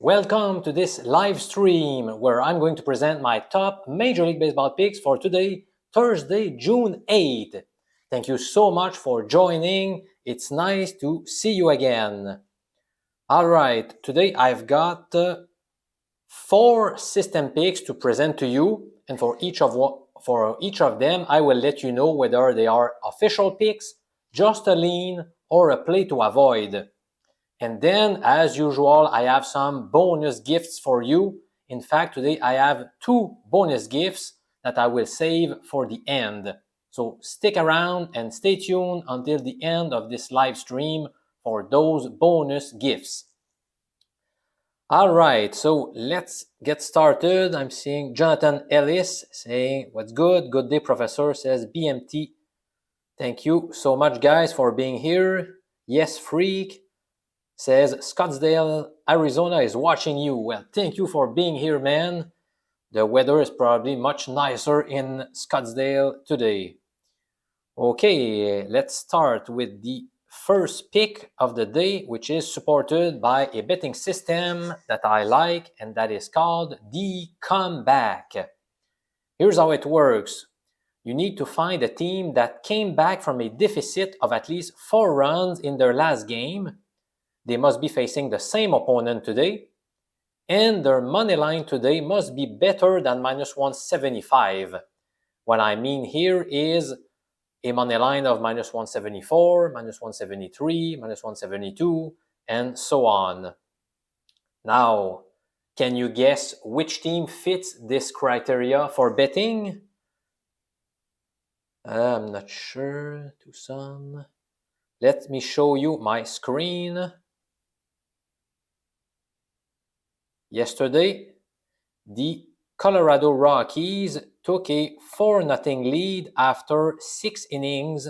Welcome to this live stream where I'm going to present my top Major League Baseball picks for today, Thursday, June 8th. Thank you so much for joining. It's nice to see you again. All right, today I've got 4 system picks to present to you, and for each of them, I will let you know whether they are official picks, just a lean, or a play to avoid. And then, as usual, I have some bonus gifts for you. In fact, today I have 2 bonus gifts that I will save for the end. So stick around and stay tuned until the end of this live stream for those bonus gifts. All right, so let's get started. I'm seeing Jonathan Ellis saying, "What's good? Good day, Professor," says BMT. Thank you so much, guys, for being here. Yes, Freak says, "Scottsdale, Arizona is watching you." Well, thank you for being here, man. The weather is probably much nicer in Scottsdale today. Okay, let's start with the first pick of the day, which is supported by a betting system that I like, and that is called the comeback. Here's how it works. You need to find a team that came back from a deficit of at least 4 runs in their last game. They must be facing the same opponent today, and their money line today must be better than minus 175. What I mean here is a money line of minus 174, minus 173, minus 172, and so on. Now, can you guess which team fits this criteria for betting? I'm not sure, Tucson. Let me show you my screen. Yesterday, the Colorado Rockies took a 4-0 lead after 6 innings,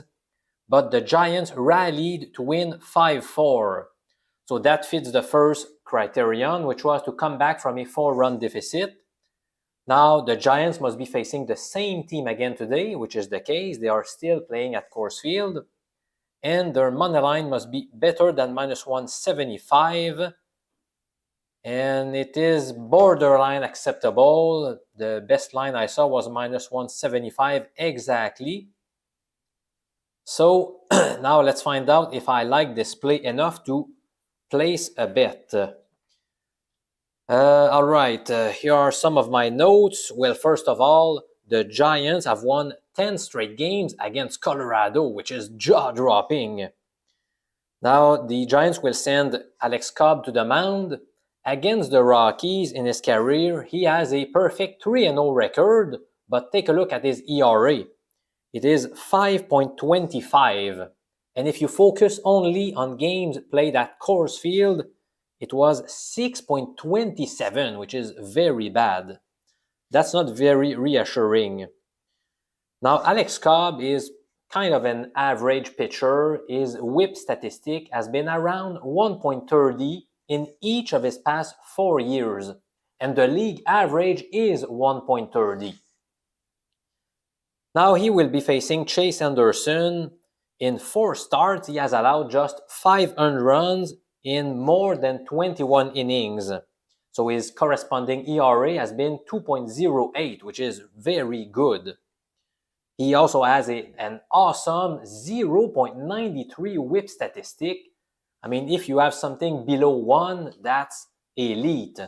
but the Giants rallied to win 5-4. So that fits the first criterion, which was to come back from a 4-run deficit. Now, the Giants must be facing the same team again today, which is the case. They are still playing at Coors Field, and their money line must be better than minus 175. And it is borderline acceptable. The best line I saw was minus 175 exactly. So now let's find out if I like this play enough to place a bet. All right, here are some of my notes. Well, first of all, the Giants have won 10 straight games against Colorado, which is jaw-dropping. Now, the Giants will send Alex Cobb to the mound. Against the Rockies in his career, he has a perfect 3-0 record, but take a look at his ERA. It is 5.25. And if you focus only on games played at Coors Field, it was 6.27, which is very bad. That's not very reassuring. Now, Alex Cobb is kind of an average pitcher. His whip statistic has been around 1.30 in each of his past 4 years, and the league average is 1.30. Now he will be facing Chase Anderson. In 4 starts, he has allowed just 5 earned runs in more than 21 innings. So his corresponding ERA has been 2.08, which is very good. He also has an awesome 0.93 whip statistic. I mean, if you have something below 1, that's elite.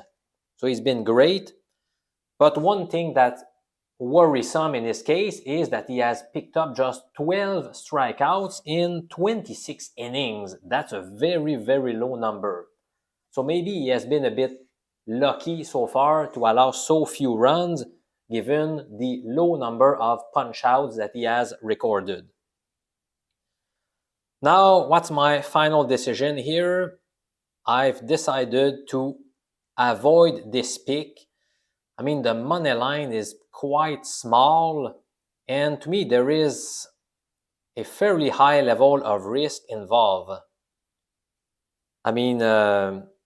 So he's been great. But one thing that's worrisome in his case is that he has picked up just 12 strikeouts in 26 innings. That's a very, very low number. So maybe he has been a bit lucky so far to allow so few runs given the low number of punch-outs that he has recorded. Now, what's my final decision here? I've decided to avoid this pick. I mean, the money line is quite small, and to me, there is a fairly high level of risk involved. I mean,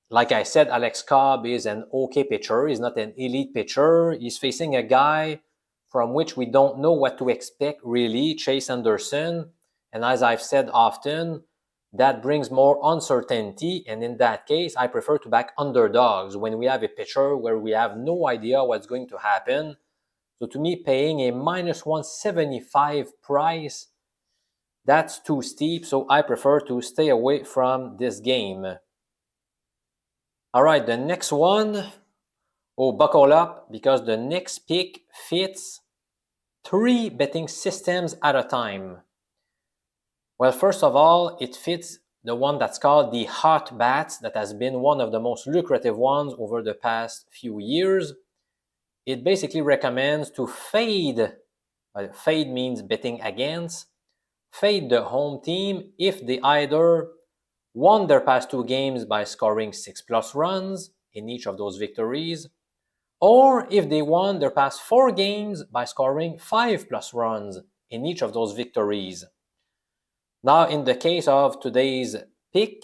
like I said, Alex Cobb is an okay pitcher. He's not an elite pitcher. He's facing a guy from which we don't know what to expect, really, Chase Anderson. And as I've said often, that brings more uncertainty, and in that case, I prefer to back underdogs when we have a pitcher where we have no idea what's going to happen. So to me, paying a minus 175 price, that's too steep, so I prefer to stay away from this game. All right, the next one. Oh, buckle up, because the next pick fits 3 betting systems at a time. Well, first of all, it fits the one that's called the hot bats, that has been one of the most lucrative ones over the past few years. It basically recommends to fade, fade means betting against, fade the home team if they either won their past 2 games by scoring 6+ runs in each of those victories, or if they won their past 4 games by scoring 5+ runs in each of those victories. Now, in the case of today's pick,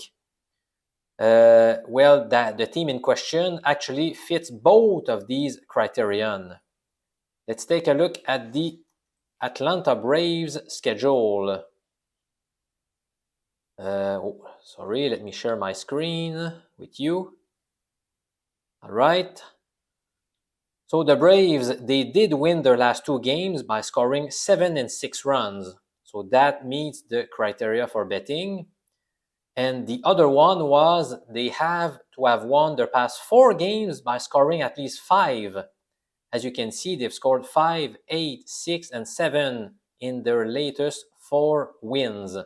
well, the team in question actually fits both of these criterion. Let's take a look at the Atlanta Braves schedule. Sorry, let me share my screen with you. All right. So the Braves, they did win their last 2 games by scoring 7 and 6 runs. So that meets the criteria for betting. And the other one was they have to have won their past 4 games by scoring at least 5. As you can see, they've scored 5, 8, 6, and 7 in their latest 4 wins.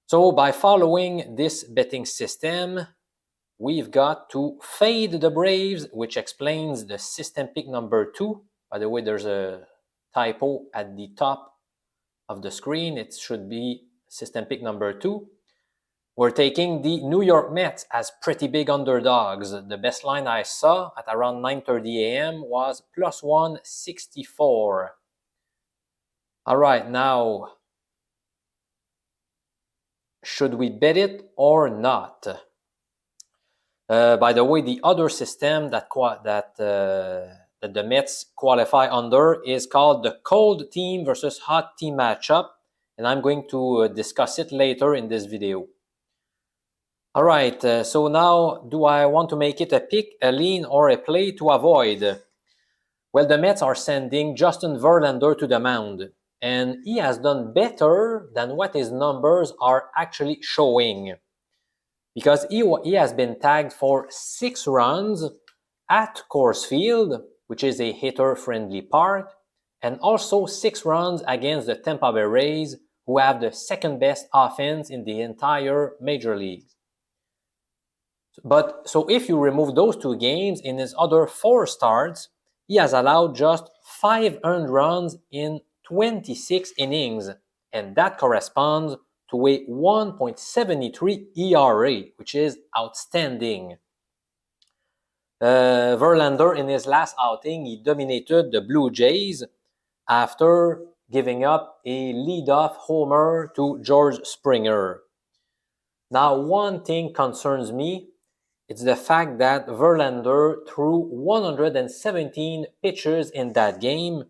So by following this betting system, we've got to fade the Braves, which explains the system pick number 2. By the way, there's a typo at the top of the screen. It should be system pick number 2. We're taking the New York Mets as pretty big underdogs. The best line I saw at around 9:30 a.m. was plus 164. All right, now, should we bet it or not? By the way, the other system that the Mets qualify under is called the cold team versus hot team matchup, and I'm going to discuss it later in this video. All right, so now, do I want to make it a pick, a lean, or a play to avoid? Well, the Mets are sending Justin Verlander to the mound, and he has done better than what his numbers are actually showing, because he has been tagged for 6 runs at Coors Field, which is a hitter-friendly park, and also 6 runs against the Tampa Bay Rays, who have the second best offense in the entire Major League. But so if you remove those 2 games, in his other 4 starts, he has allowed just 5 earned runs in 26 innings, and that corresponds to a 1.73 ERA, which is outstanding. Verlander, in his last outing, he dominated the Blue Jays after giving up a leadoff homer to George Springer. Now, one thing concerns me. It's the fact that Verlander threw 117 pitches in that game,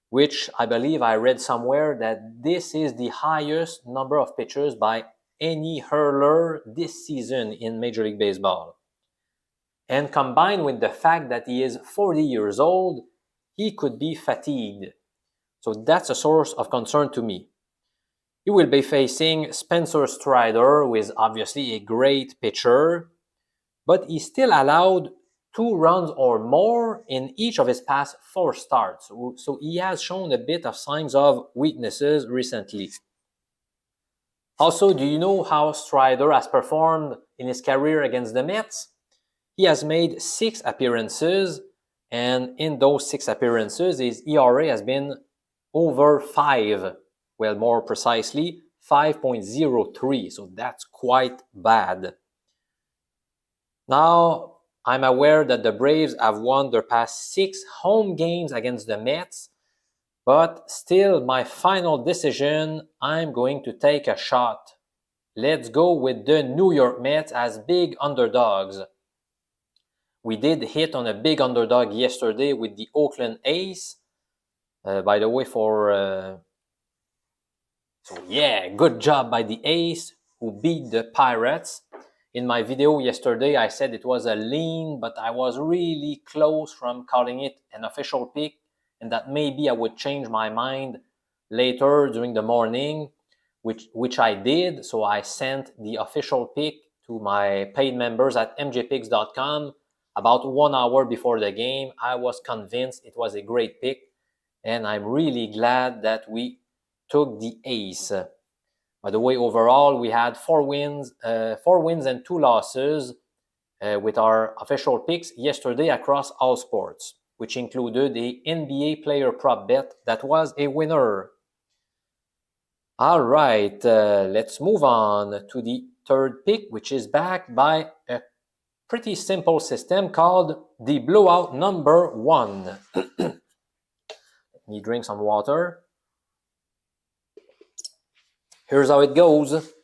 which I believe I read somewhere that this is the highest number of pitches by any hurler this season in Major League Baseball. And combined with the fact that he is 40 years old, he could be fatigued. So that's a source of concern to me. He will be facing Spencer Strider, who is obviously a great pitcher, but he still allowed 2 runs or more in each of his past 4 starts. So he has shown a bit of signs of weaknesses recently. Also, do you know how Strider has performed in his career against the Mets? He has made 6 appearances, and in those 6 appearances, his ERA has been over 5. Well, more precisely, 5.03. So that's quite bad. Now, I'm aware that the Braves have won their past 6 home games against the Mets, but still, my final decision, I'm going to take a shot. Let's go with the New York Mets as big underdogs. We did hit on a big underdog yesterday with the Oakland A's. By the way, for So yeah, good job by the Ace who beat the Pirates. In my video yesterday, I said it was a lean, but I was really close from calling it an official pick, and that maybe I would change my mind later during the morning, which I did. So I sent the official pick to my paid members at mjpicks.com about 1 hour before the game. I was convinced it was a great pick, and I'm really glad that we took the Ace. By the way, overall, we had 4 wins and 2 losses with our official picks yesterday across all sports, which included a NBA player prop bet that was a winner. All right, let's move on to the third pick, which is backed by a pretty simple system called the blowout number 1. Let me drink some water. Here's how it goes.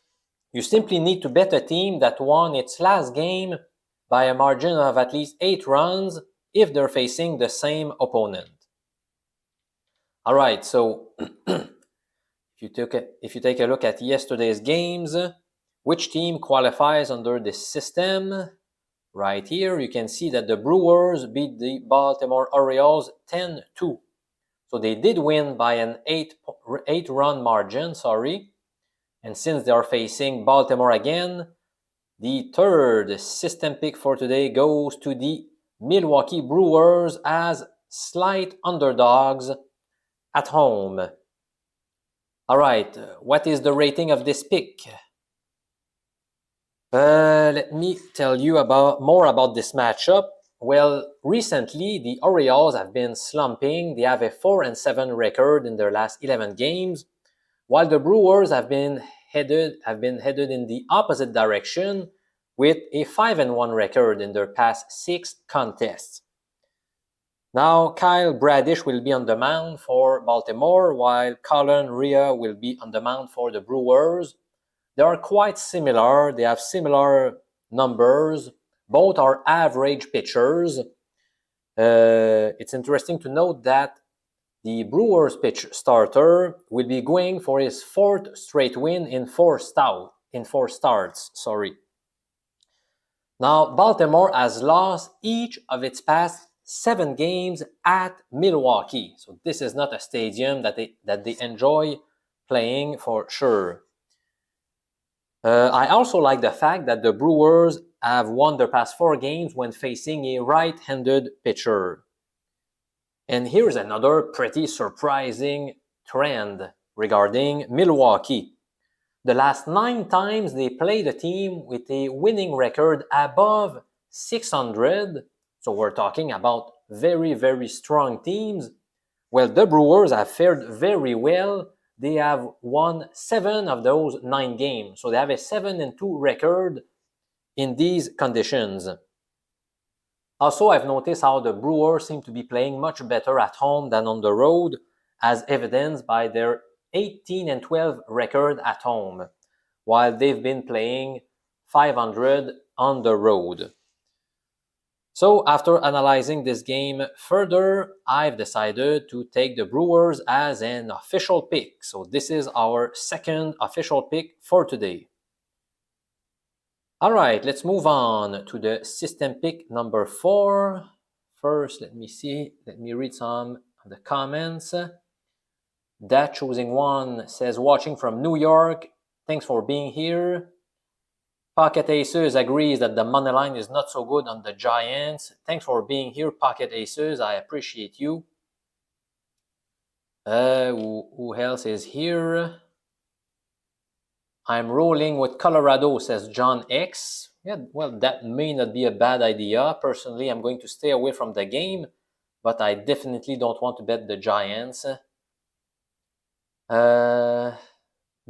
You simply need to bet a team that won its last game by a margin of at least 8 runs if they're facing the same opponent. All right, so if you take a look at yesterday's games, which team qualifies under this system? Right here, you can see that the Brewers beat the Baltimore Orioles 10-2. So they did win by an 8-run margin, And since they are facing Baltimore again, the third system pick for today goes to the Milwaukee Brewers as slight underdogs at home. All right, what is the rating of this pick? Let me tell you more about this matchup. Well, recently the Orioles have been slumping. They have a 4-7 record in their last 11 games, while the Brewers have been headed in the opposite direction with a 5-1 record in their past 6 contests. Now, Kyle Bradish will be on the mound for Baltimore, while Colin Rea will be on the mound for the Brewers. They are quite similar. They have similar numbers. Both are average pitchers. It's interesting to note that the Brewers pitch starter will be going for his 4th straight win in 4 starts. Now, Baltimore has lost each of its past 7 games at Milwaukee. So this is not a stadium that they enjoy playing for sure. I also like the fact that the Brewers have won their past 4 games when facing a right-handed pitcher. And here's another pretty surprising trend regarding Milwaukee. The last 9 times they played a team with a winning record above 600, so we're talking about very, very strong teams. Well, the Brewers have fared very well. They have won 7 of those 9 games, so they have a 7-2 record in these conditions. Also, I've noticed how the Brewers seem to be playing much better at home than on the road, as evidenced by their 18-12 record at home, while they've been playing 500 on the road. So, after analyzing this game further, I've decided to take the Brewers as an official pick. So, this is our second official pick for today. All right, let's move on to the system pick number 4. First, let me read some of the comments. That Choosing One says, watching from New York, thanks for being here. Pocket Aces agrees that the money line is not so good on the Giants. Thanks for being here, Pocket Aces. I appreciate you. Who else is here? I'm rolling with Colorado, says John X. Yeah, well, that may not be a bad idea. Personally, I'm going to stay away from the game, but I definitely don't want to bet the Giants.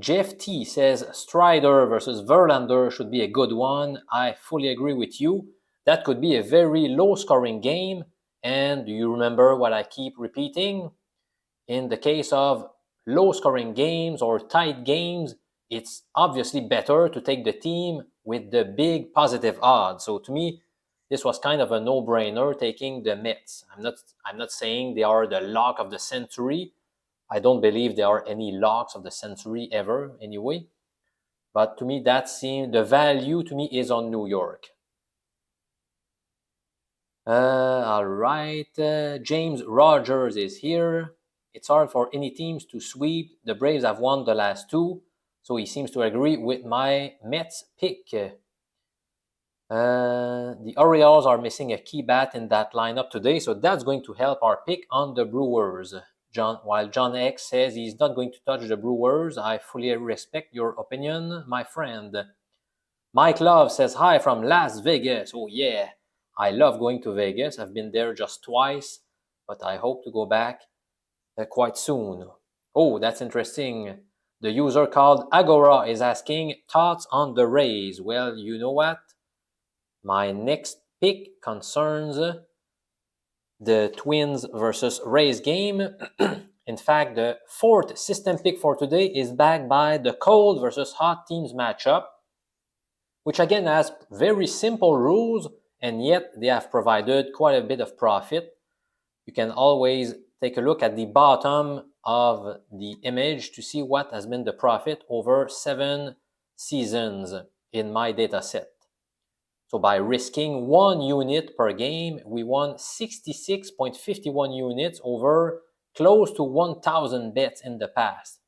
Jeff T says Strider versus Verlander should be a good one. I fully agree with you. That could be a very low-scoring game. And do you remember what I keep repeating? In the case of low-scoring games or tight games, it's obviously better to take the team with the big positive odds. So to me, this was kind of a no-brainer taking the Mets. I'm not saying they are the lock of the century, I don't believe there are any locks of the century ever anyway. But to me, that seems, the value to me is on New York. All right, James Rogers is here. It's hard for any teams to sweep. The Braves have won the last two, so he seems to agree with my Mets pick. The Orioles are missing a key bat in that lineup today, so that's going to help our pick on the Brewers. While John X says he's not going to touch the Brewers, I fully respect your opinion, my friend. Mike Love says hi from Las Vegas. Oh yeah, I love going to Vegas. I've been there just twice, but I hope to go back quite soon. Oh, that's interesting. The user called Agora is asking thoughts on the Rays. Well, you know what? My next pick concerns the Twins versus Rays game. In fact, the fourth system pick for today is backed by the cold versus hot teams matchup, which again has very simple rules, and yet they have provided quite a bit of profit. You can always take a look at the bottom of the image to see what has been the profit over 7 seasons in my data set. So by risking 1 unit per game, we won 66.51 units over close to 1,000 bets in the past,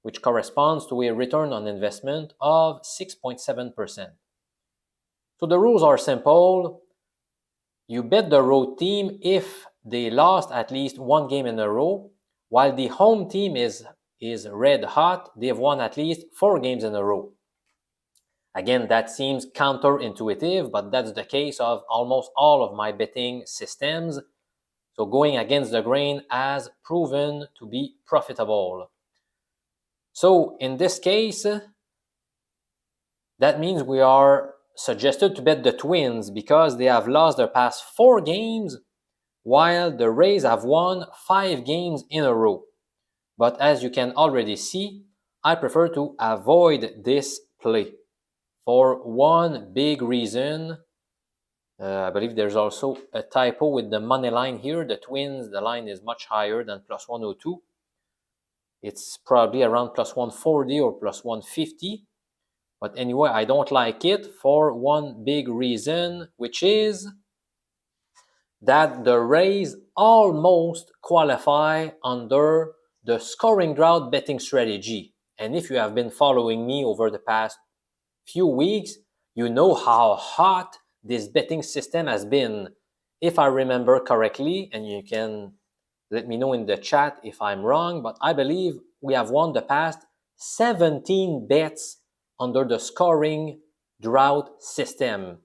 which corresponds to a return on investment of 6.7%. So the rules are simple. You bet the road team if they lost at least 1 game in a row, while the home team is red hot, they've won at least 4 games in a row. Again, that seems counterintuitive, but that's the case of almost all of my betting systems. So going against the grain has proven to be profitable. So in this case, that means we are suggested to bet the Twins because they have lost their past 4 games, while the Rays have won 5 games in a row. But as you can already see, I prefer to avoid this play for one big reason. I believe there's also a typo with the money line here. The Twins, the line is much higher than plus 102. It's probably around plus 140 or plus 150. But anyway, I don't like it for one big reason, which is that the Rays almost qualify under the scoring drought betting strategy. And if you have been following me over the past few weeks, you know how hot this betting system has been. If I remember correctly, and you can let me know in the chat if I'm wrong, but I believe we have won the past 17 bets under the scoring drought system.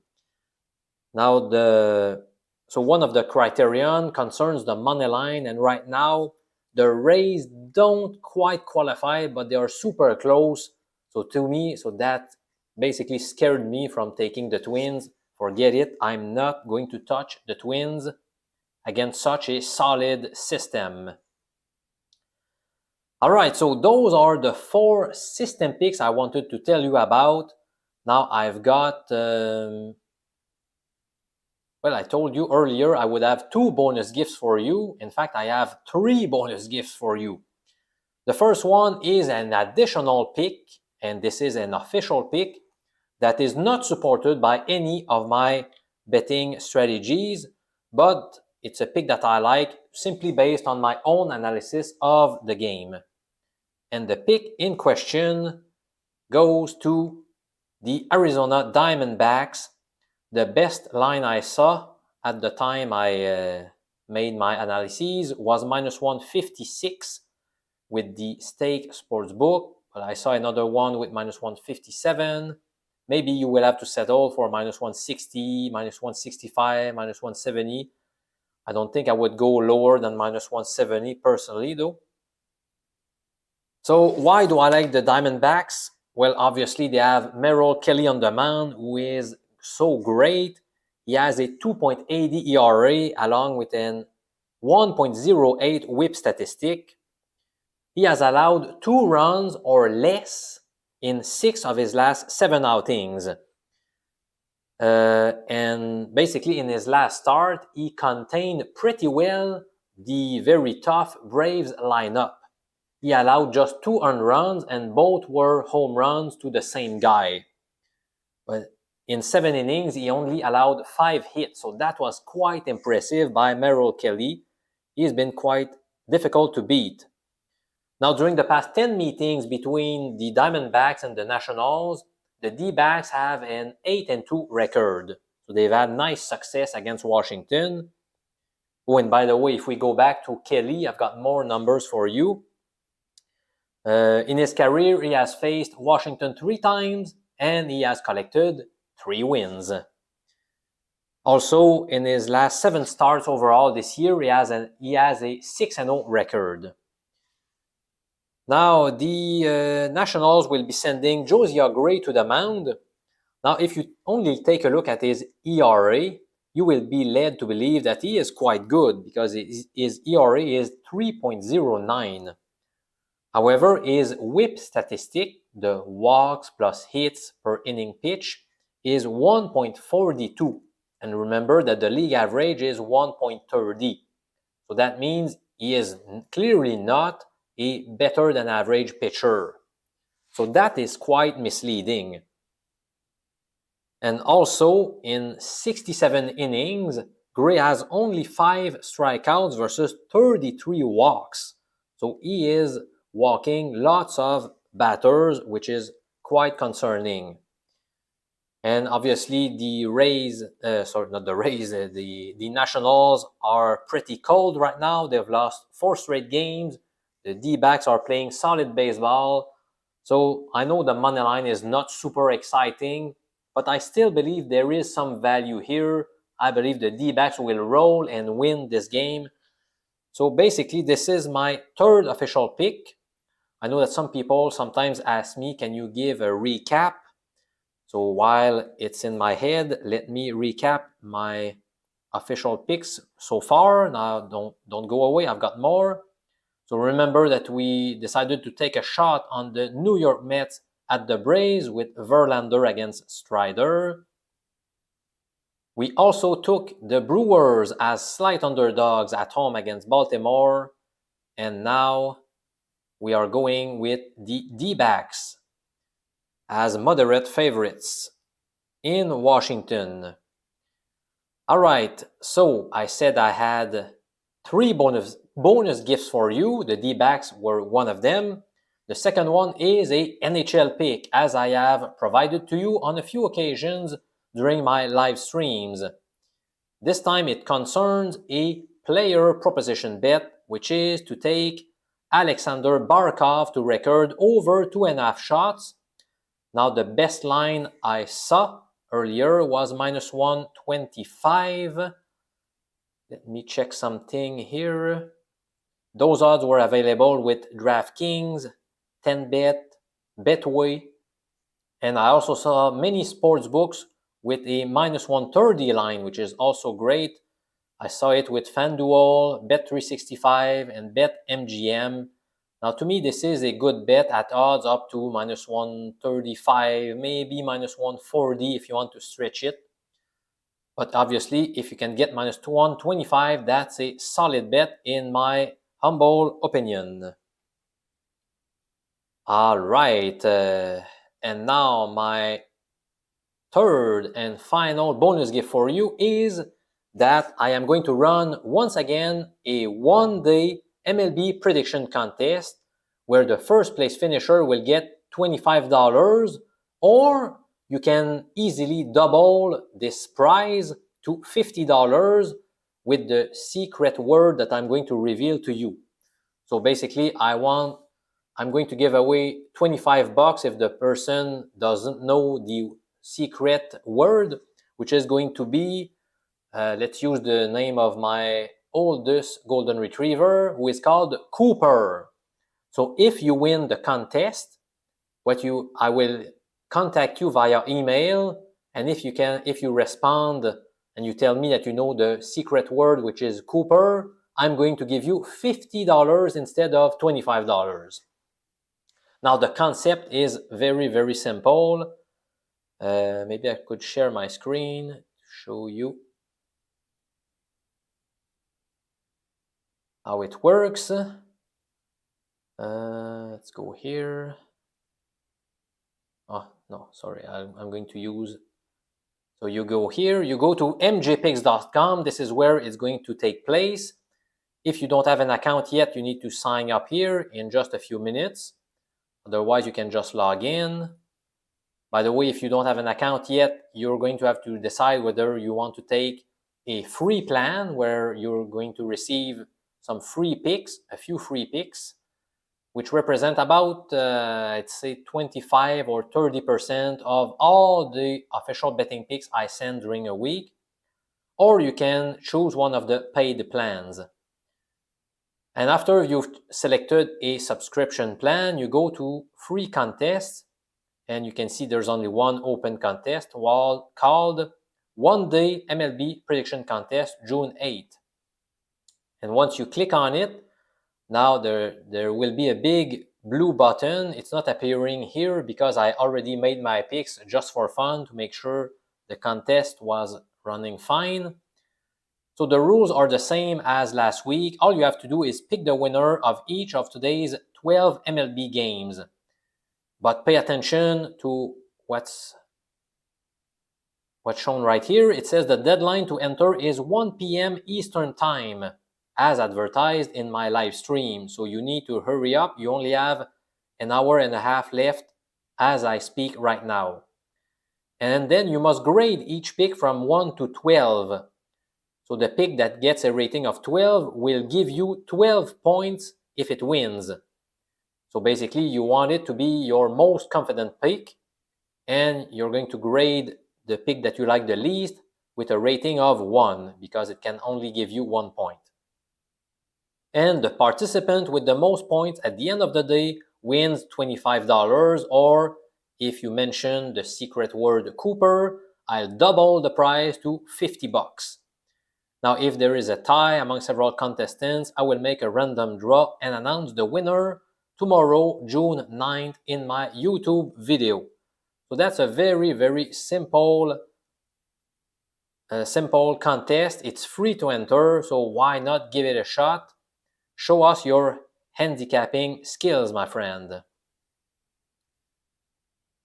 Now, so one of the criterion concerns the money line, and right now the Rays don't quite qualify, but they are super close. So to me, so that basically scared me from taking the Twins. Forget it. I'm not going to touch the Twins against such a solid system. All right, so those are the 4 system picks I wanted to tell you about. Now I've got, well, I told you earlier I would have 2 bonus gifts for you. In fact, I have 3 bonus gifts for you. The first one is an additional pick, and this is an official pick that is not supported by any of my betting strategies, but it's a pick that I like simply based on my own analysis of the game. And the pick in question goes to the Arizona Diamondbacks. The best line I saw at the time I made my analyses was minus 156 with the Stake Sportsbook, but I saw another one with minus 157. Maybe you will have to settle for minus 160, minus 165, minus 170. I don't think I would go lower than minus 170 personally, though. So why do I like the Diamondbacks? Well, obviously they have Merrill Kelly on the mound, who is so great. He has a 2.80 ERA along with an 1.08 whip statistic. He has allowed 2 runs or less in 6 of his last 7 outings. And basically in his last start, he contained pretty well the very tough Braves lineup. he allowed just 2 earned runs, and both were home runs to the same guy. But in 7 innings, he only allowed 5 hits, so that was quite impressive by Merrill Kelly. He's been quite difficult to beat. Now, during the past 10 meetings between the Diamondbacks and the Nationals, the D-backs have an 8-2 record. So they've had nice success against Washington. Oh, and by the way, if we go back to Kelly, I've got more numbers for you. In his career, he has faced Washington 3 times, and he has collected 3 wins. Also, in his last 7 starts overall this year, he has a 6-0 record. Now, the Nationals will be sending Josiah Gray to the mound. Now, if you only take a look at his ERA, you will be led to believe that he is quite good because his ERA is 3.09. However, his WHIP statistic, the walks plus hits per inning pitch, is 1.42. And remember that the league average is 1.30. So that means he is clearly not a better than average pitcher. So that is quite misleading. And also, in 67 innings, Gray has only 5 strikeouts versus 33 walks. So he is walking lots of batters, which is quite concerning. And obviously, the Nationals are pretty cold right now. They've lost 4 straight games. The D-backs are playing solid baseball. So I know the money line is not super exciting, but I still believe there is some value here. I believe the D-backs will roll and win this game. So basically, this is my 3rd official pick. I know that some people sometimes ask me, can you give a recap? So while it's in my head, let me recap my official picks so far. Now, don't go away. I've got more. So remember that we decided to take a shot on the New York Mets at the Braves with Verlander against Strider. We also took the Brewers as slight underdogs at home against Baltimore. And now we are going with the D-backs as moderate favorites in Washington. All right, so I said I had 3 bonus gifts for you. The D-backs were one of them. The second one is a NHL pick, as I have provided to you on a few occasions during my live streams. This time it concerns a player proposition bet, which is to take Alexander Barkov to record over 2.5 shots. Now, the best line I saw earlier was -125. Let me check something here. Those odds were available with DraftKings, 10bet, Betway, and I also saw many sports books with a -130 line, which is also great. I saw it with FanDuel, Bet365, and BetMGM. Now, to me, this is a good bet at odds up to -135, maybe -140 if you want to stretch it. But obviously, if you can get -125, that's a solid bet in my humble opinion. All right. And now my 3rd and final bonus gift for you is that I am going to run once again a 1-day MLB prediction contest where the first place finisher will get $25, or you can easily double this prize to $50 with the secret word that I'm going to reveal to you. So basically, I'm going to give away $25 if the person doesn't know the secret word, which is going to be, let's use the name of my oldest golden retriever, who is called Cooper. So if you win the contest, I will contact you via email, and if you respond and you tell me that you know the secret word, which is Cooper, I'm going to give you $50 instead of $25. Now, the concept is very, very simple. Maybe I could share my screen to show you how it works. Let's go here. Oh, no, sorry, I'm going to use... So you go here, you go to mjpicks.com. This is where it's going to take place. If you don't have an account yet, you need to sign up here in just a few minutes. Otherwise, you can just log in. By the way, if you don't have an account yet, you're going to have to decide whether you want to take a free plan where you're going to receive some free picks, a few free picks, which represent about, I'd say 25 or 30% of all the official betting picks I send during a week. Or you can choose one of the paid plans. And after you've selected a subscription plan, you go to free contests, and you can see there's only one open contest called One Day MLB Prediction Contest, June 8th. And once you click on it, now there will be a big blue button. It's not appearing here because I already made my picks just for fun to make sure the contest was running fine. So the rules are the same as last week. All you have to do is pick the winner of each of today's 12 MLB games. But pay attention to what's shown right here. It says the deadline to enter is 1 p.m. Eastern Time, as advertised in my live stream. So you need to hurry up. You only have an hour and a half left as I speak right now. And then you must grade each pick from 1 to 12. So the pick that gets a rating of 12 will give you 12 points if it wins. So basically, you want it to be your most confident pick, and you're going to grade the pick that you like the least with a rating of 1, because it can only give you 1 point. And the participant with the most points at the end of the day wins $25, or if you mention the secret word Cooper, I'll double the prize to $50. Now, if there is a tie among several contestants, I will make a random draw and announce the winner tomorrow, June 9th, in my YouTube video. So that's a very, very simple contest. It's free to enter, so why not give it a shot? Show us your handicapping skills, my friend.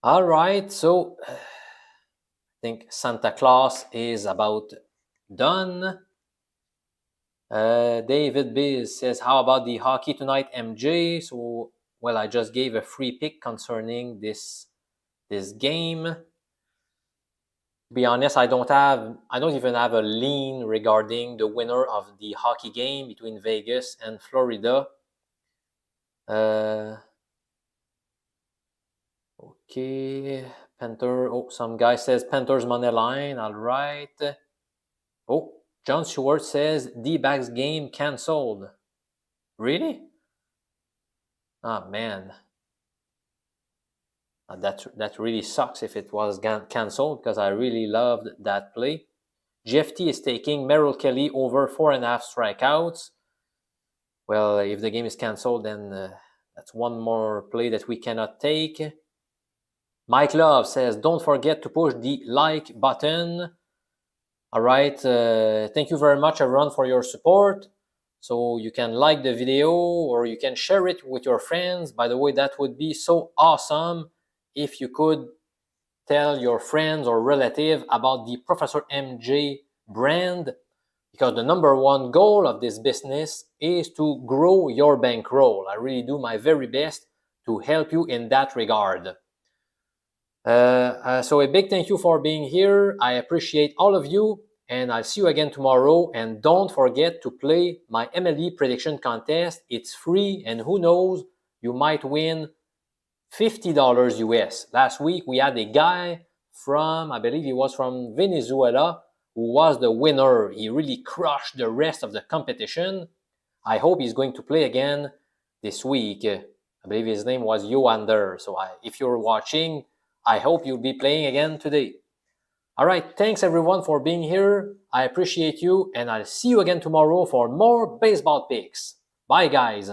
All right, so I think Santa Claus is about done. David Biz says, how about the hockey tonight, MJ? So, well, I just gave a free pick concerning this game. To be honest, I don't even have a lean regarding the winner of the hockey game between Vegas and Florida. Okay, Panther. Oh, some guy says Panthers money line. All right. Oh, John Stewart says D-backs game canceled. Really? Ah, man. That really sucks if it was canceled, because I really loved that play. GFT is taking Merrill Kelly over 4.5 strikeouts. Well, if the game is canceled, then that's one more play that we cannot take. Mike Love says, don't forget to push the like button. All right, thank you very much, everyone, for your support. So you can like the video, or you can share it with your friends. By the way, that would be so awesome if you could tell your friends or relative about the Professor MJ brand, because the number one goal of this business is to grow your bankroll. I really do my very best to help you in that regard. So a big thank you for being here. I appreciate all of you, and I'll see you again tomorrow. And don't forget to play my MLB prediction contest. It's free, and who knows, you might win $50 US. Last week we had a guy from, I believe he was from Venezuela, who was the winner. He really crushed the rest of the competition. I hope he's going to play again this week. I believe his name was Yoander. So if you're watching, I hope you'll be playing again today. All right, thanks everyone for being here. I appreciate you, and I'll see you again tomorrow for more baseball picks. Bye, guys.